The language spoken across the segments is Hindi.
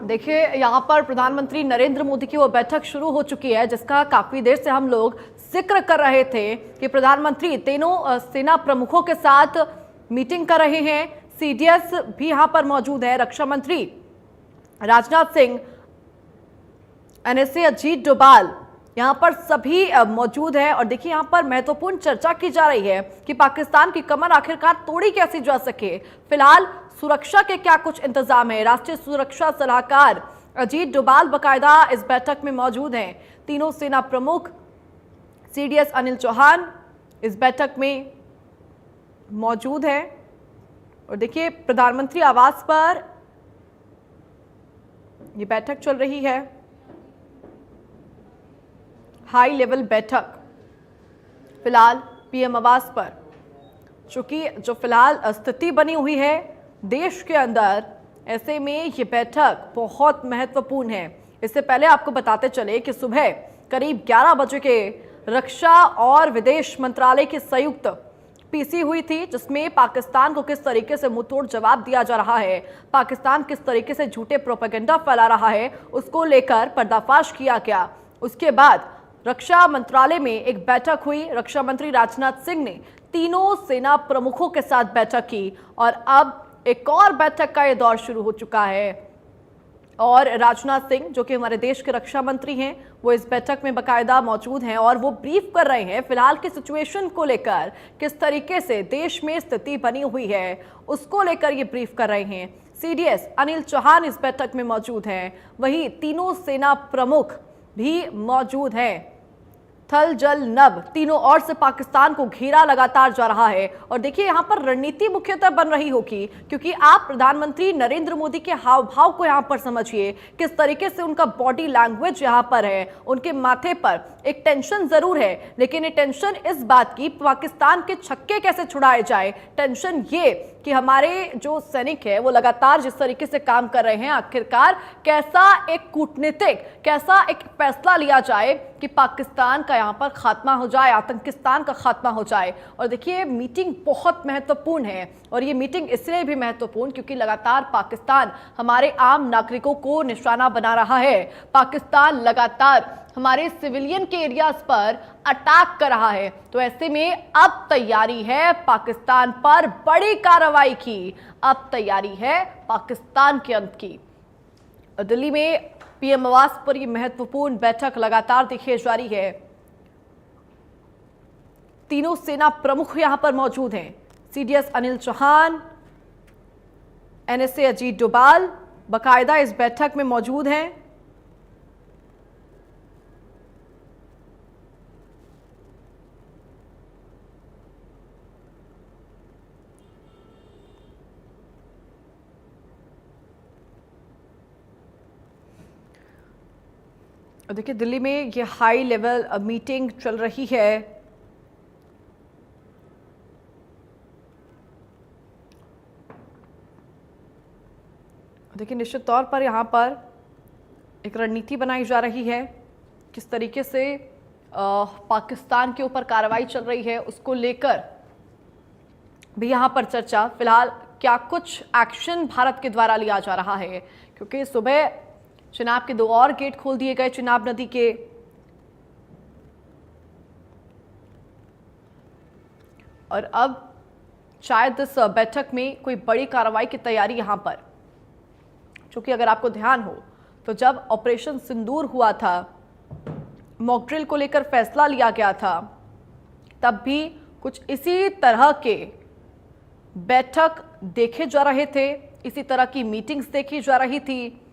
देखिए, यहाँ पर प्रधानमंत्री नरेंद्र मोदी की वो बैठक शुरू हो चुकी है जिसका काफी देर से हम लोग जिक्र कर रहे थे कि प्रधानमंत्री तीनों सेना प्रमुखों के साथ मीटिंग कर रहे हैं। सीडीएस भी यहाँ पर मौजूद है, रक्षा मंत्री राजनाथ सिंह, एनएसए अजीत डोभाल, यहाँ पर सभी मौजूद हैं। और देखिए, यहाँ पर महत्वपूर्ण चर्चा की जा रही है कि पाकिस्तान की कमर आखिरकार तोड़ी कैसे जा सके। फिलहाल सुरक्षा के क्या कुछ इंतजाम है। राष्ट्रीय सुरक्षा सलाहकार अजीत डोभाल बकायदा इस बैठक में मौजूद हैं। तीनों सेना प्रमुख सीडीएस अनिल चौहान इस बैठक में मौजूद हैं। और देखिए, प्रधानमंत्री आवास पर यह बैठक चल रही है, हाई लेवल बैठक फिलहाल पीएम आवास पर। चूंकि जो फिलहाल स्थिति बनी हुई है देश के अंदर, ऐसे में ये बैठक बहुत महत्वपूर्ण है। इससे पहले आपको बताते चले कि सुबह करीब 11 बजे के रक्षा और विदेश मंत्रालय की संयुक्त पीसी हुई थी, जिसमें पाकिस्तान को किस तरीके से मुंहतोड़ जवाब दिया जा रहा है, पाकिस्तान किस तरीके से झूठे प्रोपेगेंडा फैला रहा है, उसको लेकर पर्दाफाश किया गया। उसके बाद रक्षा मंत्रालय में एक बैठक हुई। रक्षा मंत्री राजनाथ सिंह ने तीनों सेना प्रमुखों के साथ बैठक की और अब एक और बैठक का यह दौर शुरू हो चुका है। और राजनाथ सिंह, जो कि हमारे देश के रक्षा मंत्री हैं, वो इस बैठक में बकायदा मौजूद हैं और वो ब्रीफ कर रहे हैं फिलहाल की सिचुएशन को लेकर, किस तरीके से देश में स्थिति बनी हुई है उसको लेकर ये ब्रीफ कर रहे हैं। सीडीएस अनिल चौहान इस बैठक में मौजूद हैं, वहीं तीनों सेना प्रमुख भी मौजूद हैं। थल जल नभ तीनों ओर से पाकिस्तान को घेरा लगातार जा रहा है। और देखिए, यहां पर रणनीति मुख्यतः बन रही होगी, क्योंकि आप प्रधानमंत्री नरेंद्र मोदी के हाव भाव को यहां पर समझिए, किस तरीके से उनका बॉडी लैंग्वेज यहां पर है। उनके माथे पर एक टेंशन जरूर है, लेकिन ये टेंशन इस बात की पाकिस्तान के छक्के कैसे छुड़ाए जाए, टेंशन ये कि हमारे जो सैनिक है वो लगातार जिस तरीके से काम कर रहे हैं, आखिरकार कैसा एक कूटनीतिक, कैसा एक फैसला लिया जाए कि पाकिस्तान का यहाँ पर खात्मा हो जाए, आतंकिस्तान का खात्मा हो जाए। और देखिए, मीटिंग बहुत महत्वपूर्ण है और ये मीटिंग इसलिए भी महत्वपूर्ण क्योंकि लगातार पाकिस्तान हमारे आम नागरिकों को निशाना बना रहा है। पाकिस्तान लगातार हमारे सिविलियन के एरियाज पर अटैक कर रहा है। तो ऐसे में अब तैयारी है पाकिस्तान पर बड़ी कार्रवाई की, अब तैयारी है पाकिस्तान के अंत की। दिल्ली में पीएम आवास पर यह महत्वपूर्ण बैठक लगातार देखिए जारी है। तीनों सेना प्रमुख यहां पर मौजूद हैं। सीडीएस अनिल चौहान, एनएसए अजीत डोभाल बकायदा इस बैठक में मौजूद हैं। देखिए, दिल्ली में ये हाई लेवल मीटिंग चल रही है। देखिए, निश्चित तौर पर यहाँ पर एक रणनीति बनाई जा रही है, किस तरीके से पाकिस्तान के ऊपर कार्रवाई चल रही है उसको लेकर भी यहाँ पर चर्चा। फिलहाल क्या कुछ एक्शन भारत के द्वारा लिया जा रहा है, क्योंकि सुबह चिनाब के 2 और गेट खोल दिए गए, चिनाब नदी के। और अब शायद इस बैठक में कोई बड़ी कार्रवाई की तैयारी यहां पर, क्योंकि अगर आपको ध्यान हो तो जब ऑपरेशन सिंदूर हुआ था, मॉक ड्रिल को लेकर फैसला लिया गया था, तब भी कुछ इसी तरह के बैठक देखे जा रहे थे, इसी तरह की मीटिंग्स देखी जा रही थी।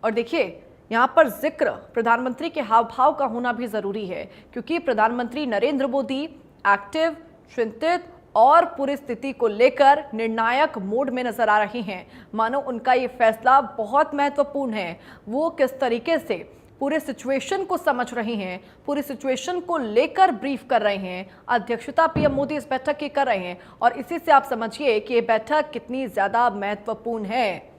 और देखिए, यहाँ पर जिक्र प्रधानमंत्री के हाव भाव का होना भी जरूरी है, क्योंकि प्रधानमंत्री नरेंद्र मोदी एक्टिव, चिंतित और पूरी स्थिति को लेकर निर्णायक मोड में नजर आ रहे हैं। मानो उनका ये फैसला बहुत महत्वपूर्ण है। वो किस तरीके से पूरे सिचुएशन को समझ रहे हैं, पूरी सिचुएशन को लेकर ब्रीफ कर रहे हैं। अध्यक्षता पीएम मोदी इस बैठक की कर रहे हैं और इसी से आप समझिए कि ये बैठक कितनी ज्यादा महत्वपूर्ण है।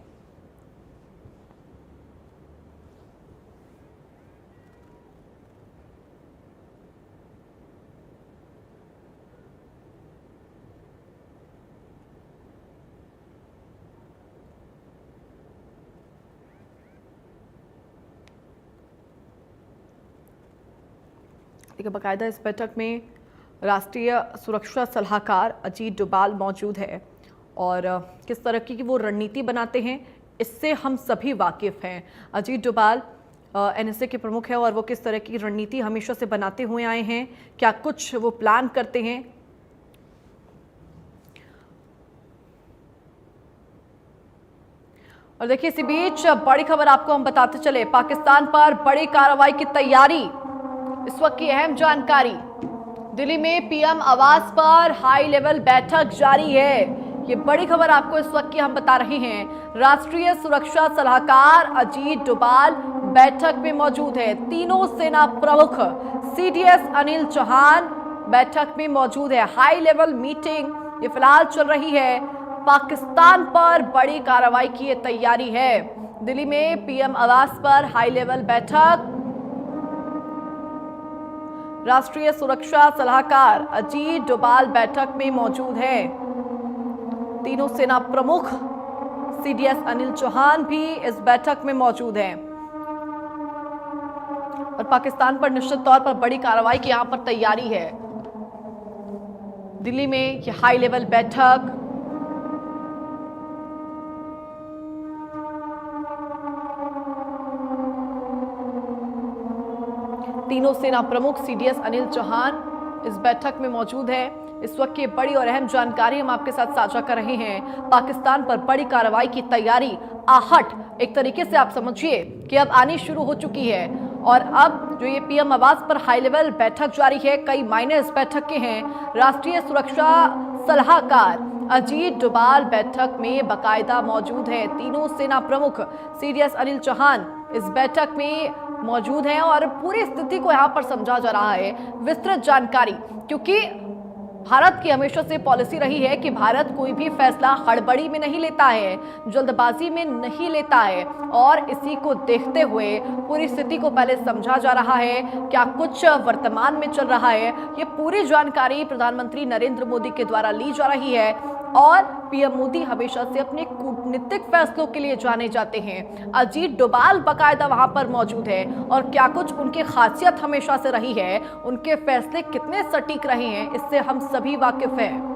देखिए बाकायदा इस बैठक में राष्ट्रीय सुरक्षा सलाहकार अजीत डोभाल मौजूद है और किस तरह की वो रणनीति बनाते हैं इससे हम सभी वाकिफ हैं। अजीत डोभाल एनएसए के प्रमुख हैं और वो किस तरह की रणनीति हमेशा से बनाते हुए आए हैं, क्या कुछ वो प्लान करते हैं। और देखिए इसी बीच बड़ी खबर आपको हम बताते चले, पाकिस्तान पर बड़ी कार्रवाई की तैयारी। इस वक्त की अहम जानकारी, दिल्ली में पीएम आवास पर हाई लेवल बैठक जारी है। ये बड़ी खबर आपको इस वक्त की हम बता रहे हैं। राष्ट्रीय सुरक्षा सलाहकार अजीत डोभाल बैठक में मौजूद है। तीनों सेना प्रमुख सीडीएस अनिल चौहान बैठक में मौजूद है। हाई लेवल मीटिंग ये फिलहाल चल रही है। पाकिस्तान पर बड़ी कार्रवाई की ये तैयारी है। दिल्ली में पीएम आवास पर हाई लेवल बैठक, राष्ट्रीय सुरक्षा सलाहकार अजीत डोभाल बैठक में मौजूद है। तीनों सेना प्रमुख सीडीएस अनिल चौहान भी इस बैठक में मौजूद हैं और पाकिस्तान पर निश्चित तौर पर बड़ी कार्रवाई की यहां पर तैयारी है। दिल्ली में यह हाई लेवल बैठक, तीनों सेना प्रमुख सीडीएस अनिल चौहान इस बैठक में मौजूद है। इस वक्त की बड़ी और अहम जानकारी हम आपके साथ साझा कर रहे हैं। पाकिस्तान पर बड़ी कार्रवाई की तैयारी, आहट एक तरीके से आप समझिए कि अब आनी शुरू हो चुकी है और अब जो ये पीएम आवास पर हाई लेवल बैठक जारी है, कई मायने इस बैठक के हैं। राष्ट्रीय सुरक्षा सलाहकार अजीत डोभाल बैठक में बाकायदा मौजूद है। तीनों सेना प्रमुख सीडीएस अनिल चौहान इस बैठक में मौजूद हैं और पूरी स्थिति को यहां पर समझा जा रहा है। विस्तृत जानकारी, क्योंकि भारत की हमेशा से पॉलिसी रही है कि भारत कोई भी फैसला हड़बड़ी में नहीं लेता है, जल्दबाजी में नहीं लेता है और इसी को देखते हुए पूरी स्थिति को पहले समझा जा रहा है, क्या कुछ वर्तमान में चल रहा है। ये पूरी जानकारी प्रधानमंत्री नरेंद्र मोदी के द्वारा ली जा रही है और पीएम मोदी हमेशा से अपने कूटनीतिक फैसलों के लिए जाने जाते हैं। अजीत डोभाल बाकायदा वहां पर मौजूद है और क्या कुछ उनकी खासियत हमेशा से रही है, उनके फैसले कितने सटीक रहे हैं, इससे हम सभी वाकिफ हैं।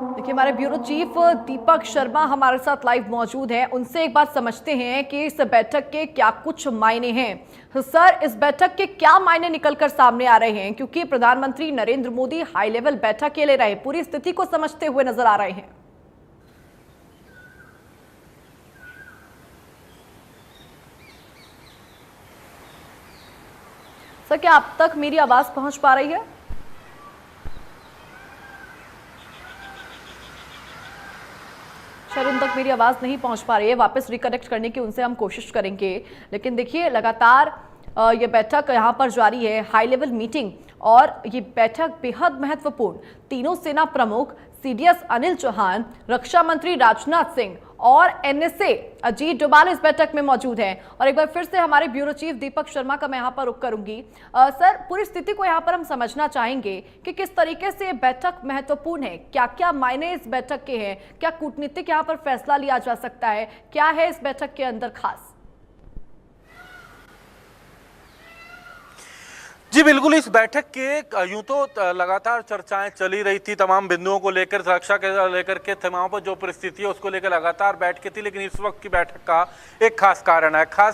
देखिए हमारे ब्यूरो चीफ दीपक शर्मा हमारे साथ लाइव मौजूद हैं, उनसे एक बात समझते हैं कि इस बैठक के क्या कुछ मायने हैं। सर, इस बैठक के क्या मायने निकलकर सामने आ रहे हैं, क्योंकि प्रधानमंत्री नरेंद्र मोदी हाई लेवल बैठक के ले रहे, पूरी स्थिति को समझते हुए नजर आ रहे हैं। सर, क्या आप तक मेरी आवाज पहुंच पा रही है? शायद उन तक मेरी आवाज़ नहीं पहुंच पा रही है, वापस रिकनेक्ट करने की उनसे हम कोशिश करेंगे। लेकिन देखिए लगातार ये बैठक यहाँ पर जारी है, हाई लेवल मीटिंग, और ये बैठक बेहद महत्वपूर्ण। तीनों सेना प्रमुख सीडीएस अनिल चौहान, रक्षा मंत्री राजनाथ सिंह और एनएसए अजीत डोभाल इस बैठक में मौजूद हैं। और एक बार फिर से हमारे ब्यूरो चीफ दीपक शर्मा का मैं यहाँ पर रुख करूंगी। सर, पूरी स्थिति को यहाँ पर हम समझना चाहेंगे कि किस तरीके से बैठक महत्वपूर्ण है, क्या क्या मायने इस बैठक के हैं, क्या कूटनीतिक यहाँ पर फैसला लिया जा सकता है, क्या है इस बैठक के अंदर खास? जी बिल्कुल, इस बैठक के यूं तो लगातार चर्चाएं चली रही थी तमाम बिंदुओं को लेकर, सुरक्षा के लेकर के तमाम पर जो परिस्थिति है उसको लेकर लगातार बैठकें थी। लेकिन इस वक्त की बैठक का एक खास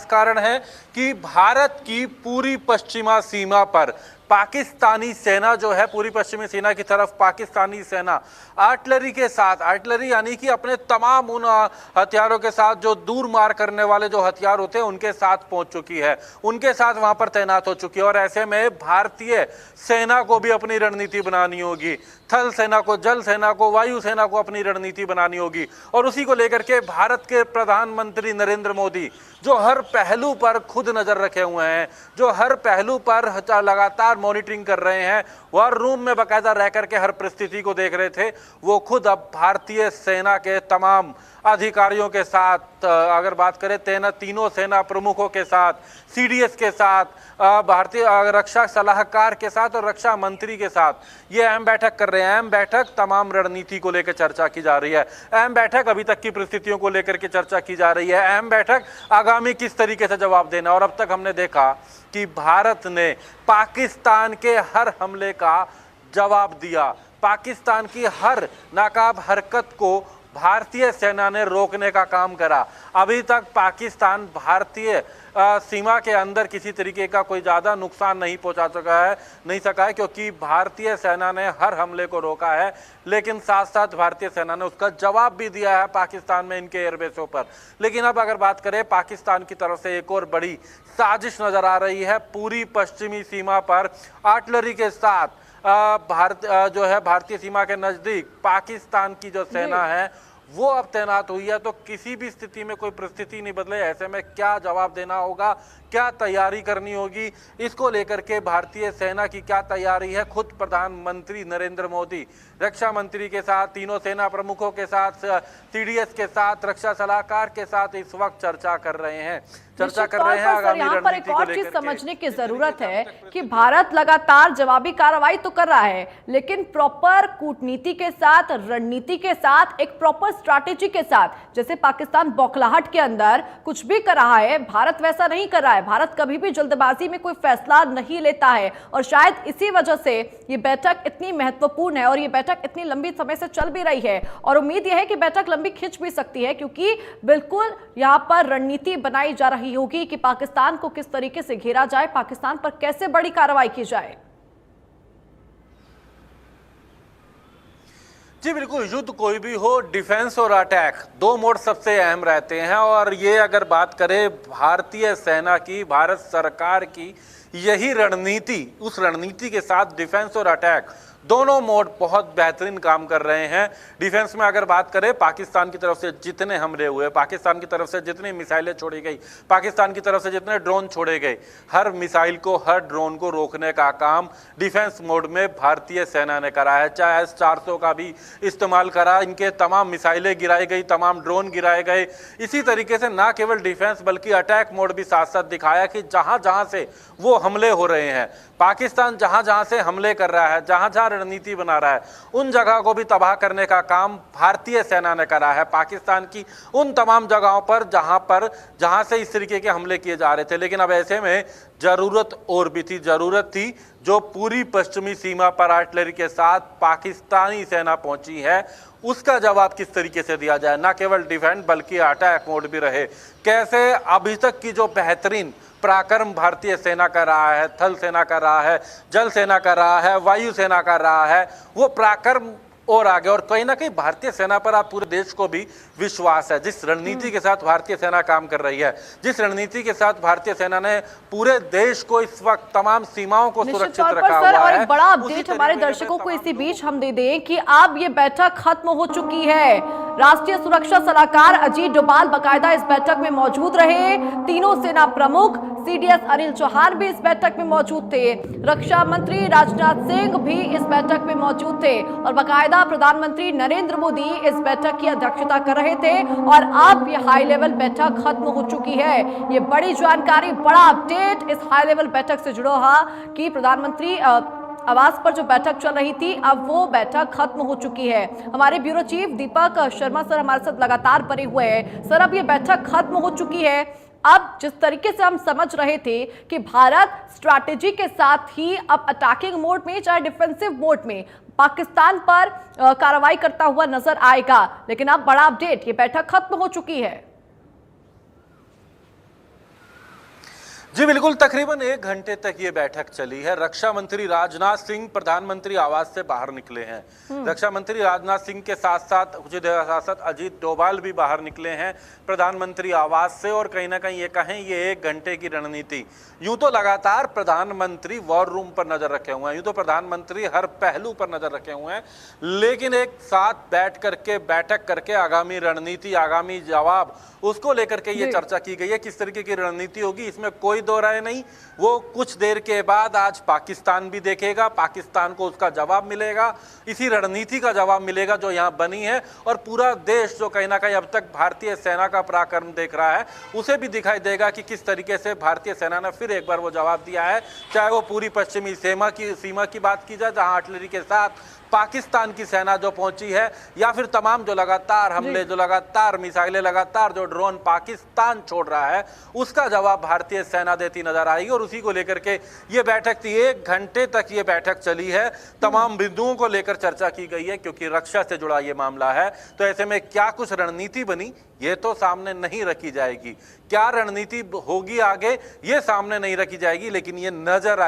कारण है कि भारत की पूरी पश्चिमा सीमा पर पाकिस्तानी सेना जो है, पूरी पश्चिमी सीमा की तरफ पाकिस्तानी सेना आर्टिलरी के साथ, आर्टिलरी यानी कि अपने तमाम उन हथियारों के साथ जो दूर मार करने वाले जो हथियार होते हैं उनके साथ पहुंच चुकी है, उनके साथ वहां पर तैनात हो चुकी है। और ऐसे में भारतीय सेना को भी अपनी रणनीति बनानी होगी, थल सेना को, जल सेना को, वायु सेना को अपनी रणनीति बनानी होगी। और उसी को लेकर के भारत के प्रधानमंत्री नरेंद्र मोदी जो हर पहलू पर खुद नजर रखे हुए हैं, जो हर पहलू पर लगातार मॉनिटरिंग कर रहे हैं, वॉर रूम में बाकायदा रह करके हर परिस्थिति को देख रहे थे, वो खुद अब भारतीय सेना के तमाम अधिकारियों के साथ, अगर बात करें तीनों सेना प्रमुखों के साथ, सीडीएस के साथ, भारतीय रक्षा सलाहकार के साथ और रक्षा मंत्री के साथ ये अहम बैठक कर रहे हैं। अहम बैठक तमाम रणनीति को लेकर चर्चा की जा रही है। अहम बैठक अभी तक की परिस्थितियों को लेकर के चर्चा की जा रही है। अहम बैठक आगामी किस तरीके से जवाब देना। और अब तक हमने देखा कि भारत ने पाकिस्तान के हर हमले का जवाब दिया। पाकिस्तान की हर नाकाब हरकत को भारतीय सेना ने रोकने का काम करा। अभी तक पाकिस्तान भारतीय सीमा के अंदर किसी तरीके का कोई ज़्यादा नुकसान नहीं पहुंचा सका है क्योंकि भारतीय सेना ने हर हमले को रोका है। लेकिन साथ साथ भारतीय सेना ने उसका जवाब भी दिया है पाकिस्तान में इनके एयरबेसों पर। लेकिन अब अगर बात करें पाकिस्तान की तरफ से एक और बड़ी साजिश नजर आ रही है। पूरी पश्चिमी सीमा पर आर्टिलरी के साथ भारतीय सीमा के नजदीक पाकिस्तान की जो सेना है वो अब तैनात हुई है। तो किसी भी स्थिति में कोई परिस्थिति नहीं बदले, ऐसे में क्या जवाब देना होगा, क्या तैयारी करनी होगी, इसको लेकर के भारतीय सेना की क्या तैयारी है। खुद प्रधानमंत्री नरेंद्र मोदी रक्षा मंत्री के साथ, तीनों सेना प्रमुखों के साथ, सीडीएस के साथ, रक्षा सलाहकार के साथ इस वक्त चर्चा कर रहे हैं आगामी यहाँ पर एक रणनीति को और चीज लेकर समझने की जरूरत है कि भारत लगातार जवाबी कार्रवाई तो कर रहा है, लेकिन प्रॉपर कूटनीति के साथ, रणनीति के साथ, एक प्रॉपर स्ट्रैटेजी के साथ। जैसे पाकिस्तान बौखलाहट के अंदर कुछ भी कर रहा है, भारत वैसा नहीं कर रहा है। भारत कभी भी जल्दबाजी में कोई फैसला नहीं लेता है और शायद इसी वजह से ये बैठक इतनी महत्वपूर्ण है और ये बैठक इतनी लंबी समय से चल भी रही है। और उम्मीद यह है कि बैठक लंबी खिंच भी सकती है क्योंकि बिल्कुल यहां पर रणनीति बनाई जा रही होगी कि पाकिस्तान को किस तरीके से घेरा जाए, पाकिस्तान पर कैसे बड़ी कार्रवाई की जाए। जी बिल्कुल, युद्ध कोई भी हो, डिफेंस और अटैक दो मोड सबसे अहम रहते हैं। और ये अगर बात करें भारतीय सेना की, भारत सरकार की, यही रणनीति, उस रणनीति के साथ डिफेंस और अटैक दोनों मोड बहुत बेहतरीन काम कर रहे हैं। डिफेंस में अगर बात करें, पाकिस्तान की तरफ से जितने हमले हुए, पाकिस्तान की तरफ से जितनी मिसाइलें छोड़ी गई, पाकिस्तान की तरफ से जितने ड्रोन छोड़े गए, हर मिसाइल को, हर ड्रोन को रोकने का काम डिफेंस मोड में भारतीय सेना ने करा है। चाहे S-400 का भी इस्तेमाल करा, इनके तमाम मिसाइलें गिराई गई, तमाम ड्रोन गिराए गए। इसी तरीके से ना केवल डिफेंस बल्कि अटैक मोड भी साथ साथ दिखाया कि जहां जहां से वो हमले हो रहे हैं, पाकिस्तान जहां जहां से हमले कर रहा है, जहां जहां रणनीति बना रहा है, उन जगह को भी तबाह करने का काम भारतीय सेना ने करा है। पाकिस्तान की उन तमाम जगहों पर जहां से इस तरीके के हमले किए जा रहे थे। लेकिन अब ऐसे में जरूरत और भी थी, जरूरत थी जो पूरी पश्चिमी सीमा पर आर्टिलरी के साथ पाकिस्तानी सेना पहुंची है, उसका जवाब किस तरीके से दिया जाए। न केवल डिफेंस बल्कि अटैक मोड भी रहे। कैसे अभी तक की जो बेहतरीन पराक्रम भारतीय सेना कर रहा है, थल सेना कर रहा है, जल सेना कर रहा है, वायु सेना कर रहा है, वो पराक्रम और आगे। और कहीं ना कहीं भारतीय सेना पर आप पूरे देश को भी विश्वास है। जिस रणनीति के साथ भारतीय सेना काम कर रही है, जिस रणनीति के साथ भारतीय सेना ने पूरे देश को इस वक्त तमाम सीमाओं को सुरक्षित रखा हुआ है। और एक बड़ा अपडेट हमारे दर्शकों को इसी बीच हम दे दें कि अब ये बैठक खत्म हो चुकी है। राष्ट्रीय सुरक्षा सलाहकार अजीत डोभाल बाकायदा इस बैठक में मौजूद रहे। तीनों सेना प्रमुख, सीडीएस अनिल चौहान भी इस बैठक में मौजूद थे। रक्षा मंत्री राजनाथ सिंह भी इस बैठक में मौजूद थे और बाकायदा प्रधानमंत्री नरेंद्र मोदी इस बैठक की अध्यक्षता कर रहे थे। और अब ये हाई लेवल बैठक खत्म हो चुकी है। ये बड़ी जानकारी, बड़ा अपडेट इस हाई लेवल बैठक से जुड़ा है कि प्रधानमंत्री आवास पर जो बैठक चल रही थी, अब वो बैठक खत्म हो चुकी है। हमारे bureau chief Deepak Sharma sir हमारे साथ लगातार बने हुए हैं। सर, अब ये बैठक खत्म हो चुकी है। अब जिस तरीके से हम समझ रहे थे कि भारत स्ट्रैटेजी के साथ ही अब अटैकिंग मोड में, चाहे डिफेंसिव मोड में, पाकिस्तान पर कार्रवाई करता हुआ नजर आएगा, लेकिन अब बड़ा अपडेट, ये बैठक खत्म हो चुकी है। जी बिल्कुल, तकरीबन 1 घंटे तक ये बैठक चली है। रक्षा मंत्री राजनाथ सिंह प्रधानमंत्री आवास से बाहर निकले हैं। रक्षा मंत्री राजनाथ सिंह के साथ साथ कुछ देर साथ साथ अजीत डोभाल भी बाहर निकले हैं प्रधानमंत्री आवास से। और कहीं ना कहीं ये कहें, ये 1 घंटे की रणनीति, यूं तो लगातार प्रधानमंत्री वॉर रूम पर नजर रखे हुए हैं, यूं तो प्रधानमंत्री हर पहलू पर नजर रखे हुए हैं, लेकिन एक साथ बैठक करके आगामी रणनीति, आगामी जवाब, उसको लेकर के ये चर्चा की गई है। किस तरीके की रणनीति होगी, इसमें कोई दो राय नहीं। वो कुछ देर के बाद आज पाकिस्तान भी देखेगा, पाकिस्तान को उसका जवाब मिलेगा, इसी रणनीति का जवाब मिलेगा जो यहाँ बनी है। और पूरा देश जो कहीं ना कहीं अब तक भारतीय सेना का पराक्रम देख रहा है, उसे भी दिखाई देगा कि किस तरीके से भारतीय सेना ने फिर एक बार वो जवाब दिया है। चाहे वो पूरी पश्चिमी सीमा की बात की जाए, जहां आर्टिलरी के साथ पाकिस्तान की सेना जो पहुंची है, या फिर तमाम जो लगातार हमले, जो लगातार मिसाइलें, लगातार जो ड्रोन पाकिस्तान छोड़ रहा है, उसका जवाब भारतीय सेना देती नजर आएगी। और उसी को लेकर के ये बैठक थी। 1 घंटे तक ये बैठक चली है, तमाम बिंदुओं को लेकर चर्चा की गई है, क्योंकि रक्षा से जुड़ा ये मामला है। तो ऐसे में क्या कुछ रणनीति बनी, ये तो सामने नहीं रखी जाएगी। क्या रणनीति होगी आगे, ये सामने नहीं रखी जाएगी, लेकिन ये नजर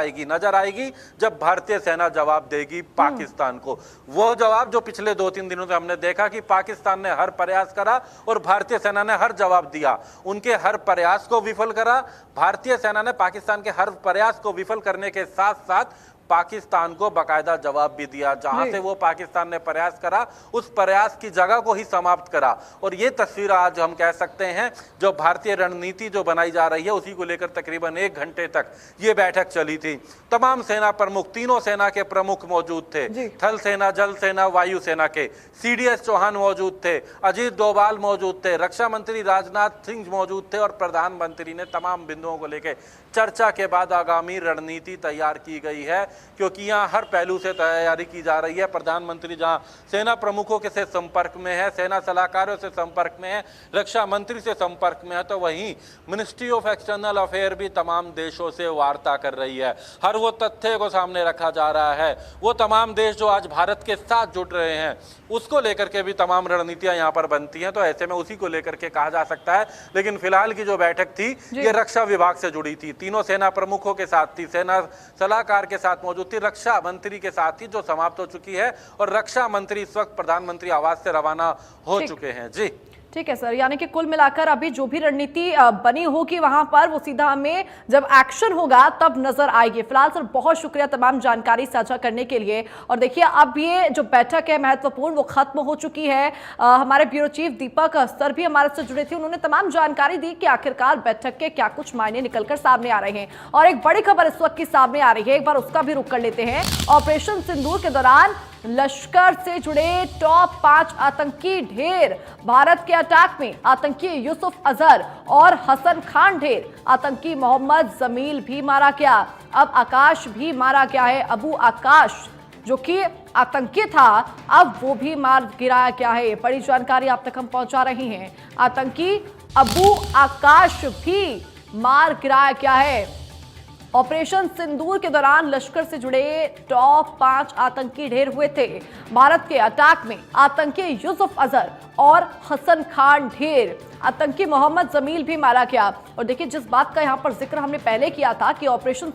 आएगी जब भारतीय सेना जवाब देगी पाकिस्तान को। वो जवाब जो पिछले 2-3 दिनों से हमने देखा कि पाकिस्तान ने हर प्रयास करा और भारतीय सेना ने हर जवाब दिया। उनके हर प्रयास को विफल करा भारतीय सेना ने, पाकिस्तान के हर प्रयास को विफल करने के साथ साथ पाकिस्तान को बाकायदा जवाब भी दिया। जहां से वो पाकिस्तान ने प्रयास करा, उस प्रयास की जगह को ही समाप्त करा। और ये तस्वीर आज हम कह सकते हैं जो भारतीय रणनीति जो बनाई जा रही है, उसी को लेकर तकरीबन 1 घंटे तक ये बैठक चली थी। तमाम सेना प्रमुख, तीनों सेना के प्रमुख मौजूद थे, थल सेना, जल सेना, वायु सेना के। CDS चौहान मौजूद थे, अजीत डोभाल मौजूद थे, रक्षा मंत्री राजनाथ सिंह मौजूद थे और प्रधानमंत्री ने तमाम बिंदुओं को लेकर चर्चा के बाद आगामी रणनीति तैयार की गई है, क्योंकि यहाँ हर पहलू से तैयारी की जा रही है। प्रधानमंत्री जहाँ सेना प्रमुखों के से संपर्क में है, सेना सलाहकारों से संपर्क में है, रक्षा मंत्री से संपर्क में है, तो वहीं मिनिस्ट्री ऑफ एक्सटर्नल अफेयर भी तमाम देशों से वार्ता कर रही है। हर वो तथ्य को सामने रखा जा रहा है, वो तमाम देश जो आज भारत के साथ जुड़ रहे हैं, उसको लेकर के भी तमाम रणनीतियां यहाँ पर बनती हैं। तो ऐसे में उसी को लेकर के कहा जा सकता है। लेकिन फिलहाल की जो बैठक थी, ये रक्षा विभाग से जुड़ी थी, तीनों सेना प्रमुखों के साथ थी, सेना सलाहकार के साथ मौजूद थी, रक्षा मंत्री के साथ थी, जो समाप्त हो चुकी है। और रक्षा मंत्री इस वक्त प्रधानमंत्री आवास से रवाना हो चुके हैं। जी ठीक है सर, यानी कि कुल मिलाकर अभी जो भी रणनीति बनी होगी वहां पर, वो सीधा हमें जब एक्शन होगा तब नजर आएगी। फिलहाल सर बहुत शुक्रिया तमाम जानकारी साझा करने के लिए। और देखिए अब ये जो बैठक है महत्वपूर्ण, वो खत्म हो चुकी है। हमारे ब्यूरो चीफ दीपक सर भी हमारे से जुड़े थे, उन्होंने तमाम जानकारी दी कि आखिरकार बैठक के क्या कुछ मायने निकलकर सामने आ रहे हैं। और एक बड़ी खबर इस वक्त की सामने आ रही है, एक बार उसका भी रुख कर लेते हैं। ऑपरेशन सिंदूर के दौरान लश्कर से जुड़े टॉप 5 आतंकी ढेर, भारत के अटैक में आतंकी यूसुफ अजहर और हसन खान ढेर, आतंकी मोहम्मद जमील भी मारा गया। अब आकाश भी मारा गया है। अबू आकाश जो कि आतंकी था, अब वो भी मार गिराया गया है। बड़ी जानकारी आप तक हम पहुंचा रहे हैं। आतंकी अबू आकाश भी मार गिराया गया है। ऑपरेशन सिंदूर के दौरान लश्कर से जुड़े टॉप 5 आतंकी ढेर हुए थे। भारत के अटैक में आतंकी यूसुफ अजहर और हसन खान ढेर, आतंकी मोहम्मद जमील भी मारा गया। और देखिए जिस बात का यहाँ पर जिक्र हमने पहले किया था कि ऑपरेशन